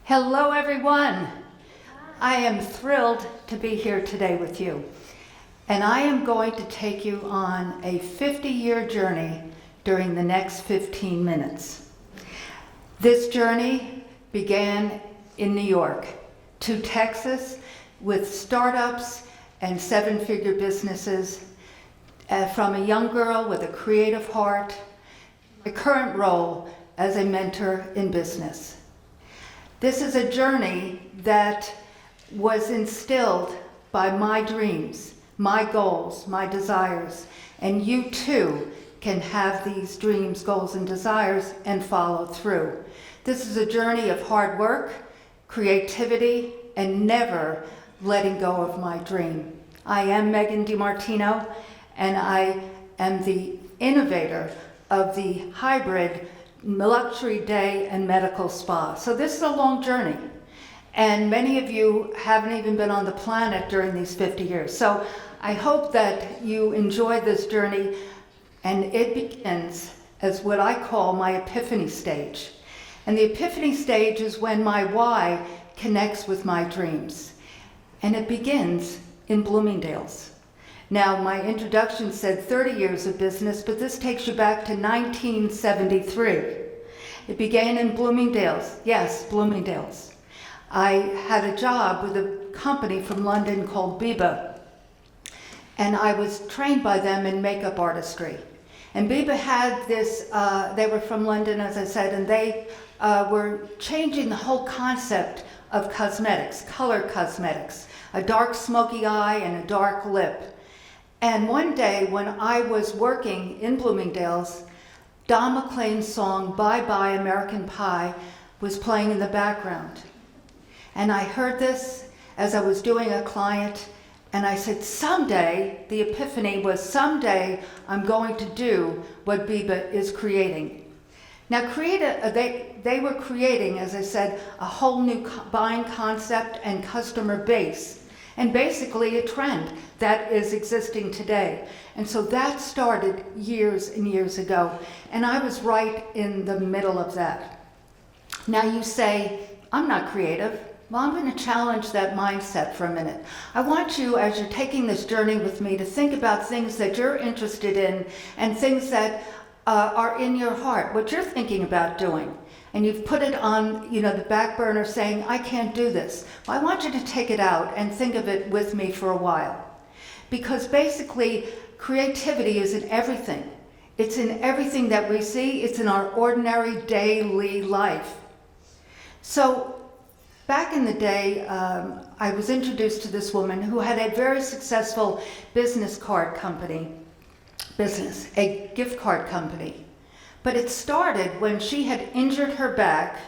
Hello, everyone. I am thrilled to be here today with you. And I am going to take you on a 50-year journey during the next 15 minutes. This journey began in New York to Texas with startups and seven-figure businesses, from a young girl with a creative heart, my current role as a mentor in business. This is a journey that was instilled by my dreams, my goals, my desires, and you too can have these dreams, goals, and desires and follow through. This is a journey of hard work, creativity, and never letting go of my dream. I am DiMartino, and I am the innovator of the hybrid luxury day and medical spa. So this is a long journey, and many of you haven't even been on the planet during these 50 years. So I hope that you enjoy this journey, and it begins as what I call my epiphany stage. And the epiphany stage is when my why connects with my dreams, and it begins in Bloomingdale's. Now, my introduction said 30 years of business, but this takes you back to 1973. It began in Bloomingdale's. Yes, Bloomingdale's. I had a job with a company from London called Biba, and I was trained by them in makeup artistry. And Biba had this, they were from London, as I said, and they were changing the whole concept of cosmetics, color cosmetics, a dark smoky eye and a dark lip. And one day when I was working in Bloomingdale's, Don McLean's song, Bye Bye American Pie, was playing in the background. And I heard this as I was doing a client, and I said, someday, the epiphany was someday I'm going to do what Biba is creating. Now, they were creating, as I said, a whole new buying concept and customer base, and basically a trend that is existing today. And so that started years and years ago, and I was right in the middle of that. Now you say, I'm not creative. Well, I'm going to challenge that mindset for a minute. I want you, as you're taking this journey with me, to think about things that you're interested in and things that are in your heart, what you're thinking about doing. And you've put it on, the back burner saying, I can't do this. Well, I want you to take it out and think of it with me for a while. Because basically, creativity is in everything. It's in everything that we see. It's in our ordinary daily life. So back in the day, I was introduced to this woman who had a very successful business card company, a gift card company. But it started when she had injured her back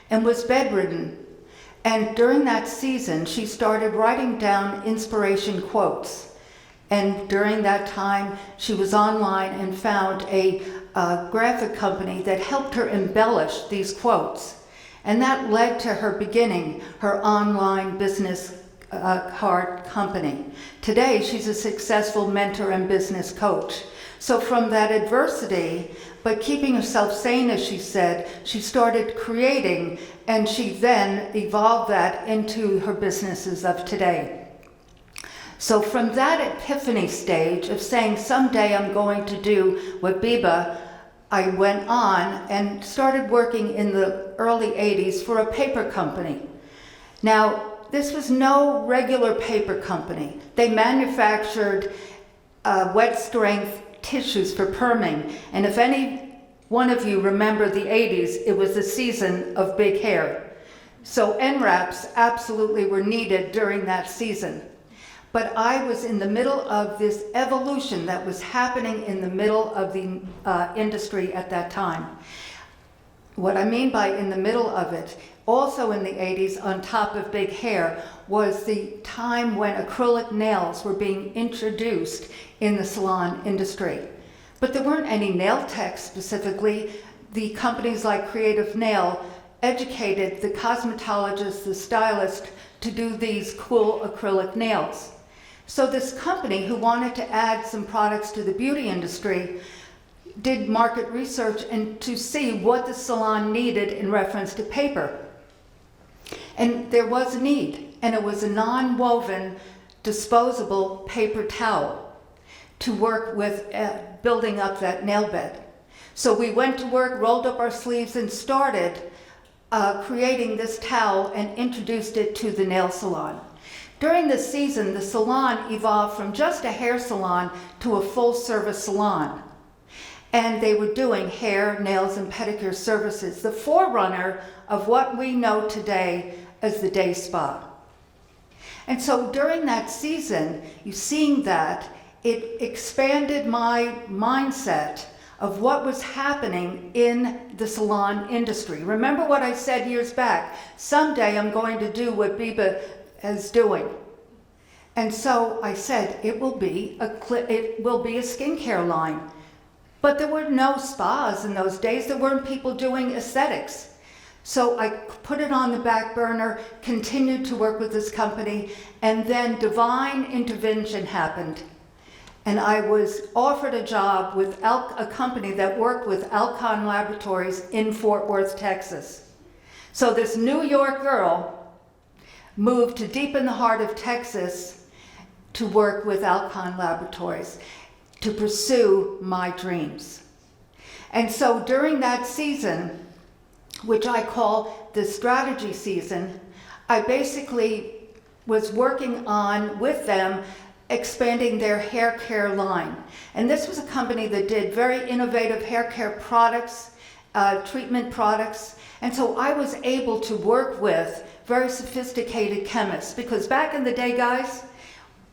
and was bedridden. And during that season, she started writing down inspiration quotes. And during that time, she was online and found a graphic company that helped her embellish these quotes. And that led to her beginning her online business card company. Today, she's a successful mentor and business coach. So from that adversity, but keeping herself sane, as she said, she started creating, and she then evolved that into her businesses of today. So from that epiphany stage of saying, someday I'm going to do what Biba, I went on and started working in the early 80s for a paper company. Now, this was no regular paper company. They manufactured wet strength tissues for perming. And if any one of you remember the 80s, it was the season of big hair. So NWRAPs absolutely were needed during that season. But I was in the middle of this evolution that was happening in the middle of the industry at that time. What I mean by in the middle of it, also in the 80s, on top of big hair, was the time when acrylic nails were being introduced in the salon industry. But there weren't any nail techs specifically. The companies like Creative Nail educated the cosmetologist, the stylist, to do these cool acrylic nails. So this company, who wanted to add some products to the beauty industry, did market research and to see what the salon needed in reference to paper. And there was a need, and it was a non-woven, disposable paper towel to work with building up that nail bed. So we went to work, rolled up our sleeves, and started creating this towel and introduced it to the nail salon. During this season, the salon evolved from just a hair salon to a full-service salon. And they were doing hair, nails, and pedicure services, the forerunner of what we know today as the day spa. And so during that season, seeing that, it expanded my mindset of what was happening in the salon industry. Remember what I said years back, someday I'm going to do what Biba is doing. And so I said, it will be a skincare line. But there were no spas in those days. There weren't people doing aesthetics. So I put it on the back burner, continued to work with this company, and then divine intervention happened. And I was offered a job with a company that worked with Alcon Laboratories in Fort Worth, Texas. So this New York girl moved to deep in the heart of Texas to work with Alcon Laboratories, to pursue my dreams. And so during that season, which I call the strategy season, I basically was working on, with them, expanding their hair care line. And this was a company that did very innovative hair care products, treatment products. And so I was able to work with very sophisticated chemists, because back in the day, guys,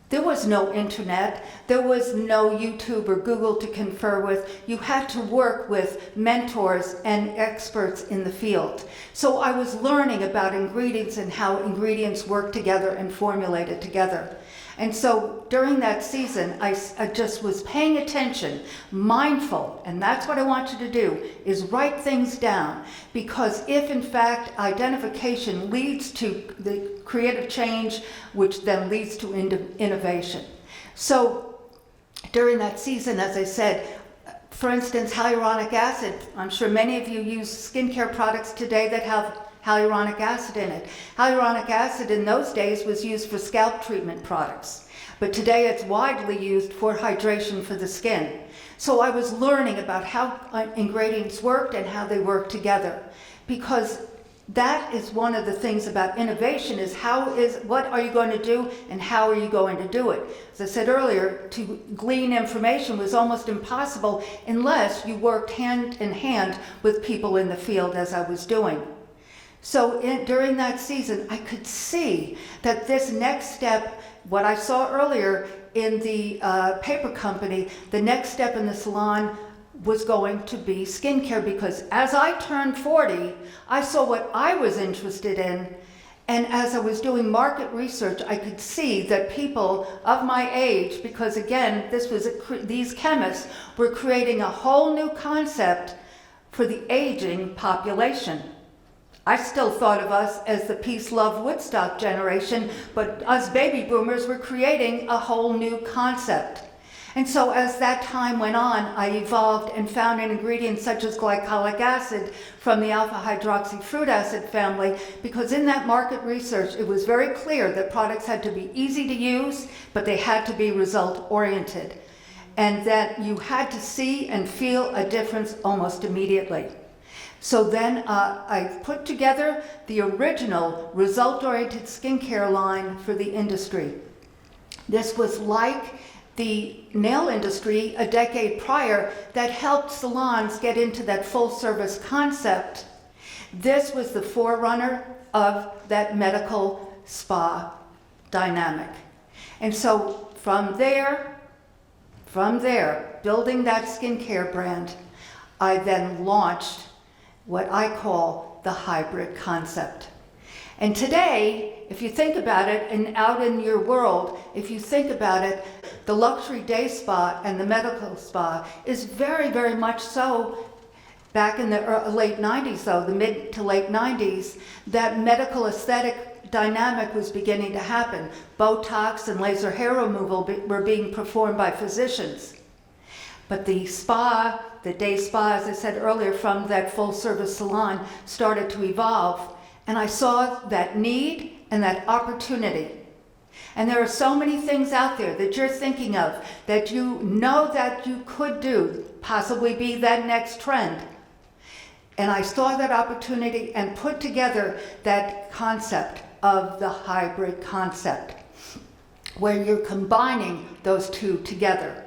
there was no internet, there was no YouTube or Google to confer with. You had to work with mentors and experts in the field. So I was learning about ingredients and how ingredients work together and formulated together. And so during that season, I just was paying attention, mindful, and that's what I want you to do, is write things down. Because if in fact identification leads to the creative change, which then leads to innovation. So during that season, as I said, for instance, hyaluronic acid, I'm sure many of you use skincare products today that have hyaluronic acid in it. Hyaluronic acid in those days was used for scalp treatment products, but today it's widely used for hydration for the skin. So I was learning about how ingredients worked and how they work together, because that is one of the things about innovation, is what are you going to do and how are you going to do it? As I said earlier, to glean information was almost impossible unless you worked hand in hand with people in the field, as I was doing. So during that season, I could see that this next step, what I saw earlier in the paper company, the next step in the salon was going to be skincare, because as I turned 40, I saw what I was interested in. And as I was doing market research, I could see that people of my age, because again, these chemists were creating a whole new concept for the aging population. I still thought of us as the peace, love, Woodstock generation, but us baby boomers were creating a whole new concept. And so as that time went on, I evolved and found an ingredient such as glycolic acid from the alpha-hydroxy fruit acid family, because in that market research, it was very clear that products had to be easy to use, but they had to be result-oriented, and that you had to see and feel a difference almost immediately. So then I put together the original result-oriented skincare line for the industry. This was like the nail industry a decade prior that helped salons get into that full-service concept. This was the forerunner of that medical spa dynamic. And so from there, building that skincare brand, I then launched what I call the hybrid concept. And today, if you think about it, and out in your world, if you think about it, the luxury day spa and the medical spa is very, very much so. Back in the late 90s, though, the mid to late 90s, that medical aesthetic dynamic was beginning to happen. Botox and laser hair removal were being performed by physicians. But the day spa, as I said earlier, from that full-service salon started to evolve. and I saw that need and that opportunity. And there are so many things out there that you're thinking of that you know that you could do, possibly be that next trend. And I saw that opportunity and put together that concept of the hybrid concept, where you're combining those two together.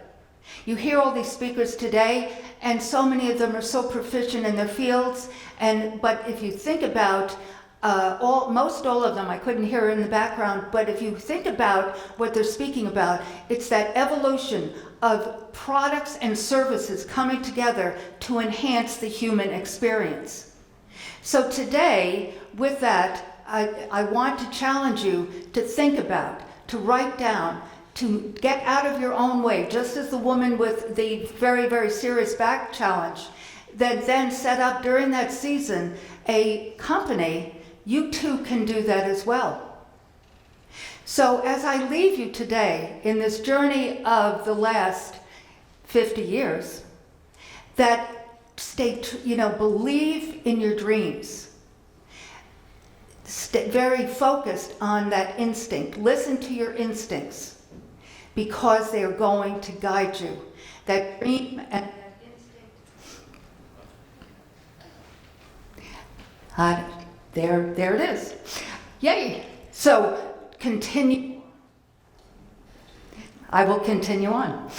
You hear all these speakers today, and so many of them are so proficient in their fields, but if you think about most all of them, I couldn't hear in the background, but if you think about what they're speaking about, it's that evolution of products and services coming together to enhance the human experience. So today, with that, I want to challenge you to think about, to write down, to get out of your own way, just as the woman with the very, very serious back challenge, that then set up during that season a company. You too can do that as well. So as I leave you today in this journey of the last 50 years, that believe in your dreams. Stay very focused on that instinct. Listen to your instincts, because they are going to guide you. That dream and that instinct. There it is. Yay! So continue. I will continue on.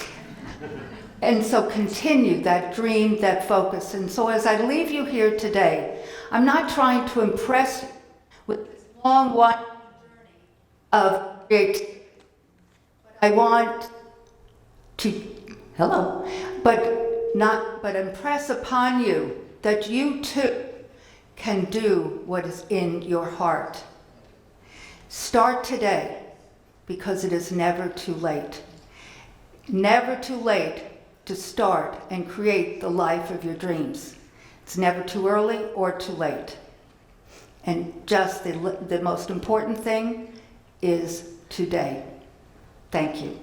And so continue that dream, that focus. And so as I leave you here today, I'm not trying to impress you with this long one journey of creativity. I want to, but impress upon you that you too can do what is in your heart. Start today, because it is never too late. Never too late to start and create the life of your dreams. It's never too early or too late. And just the most important thing is today. Thank you.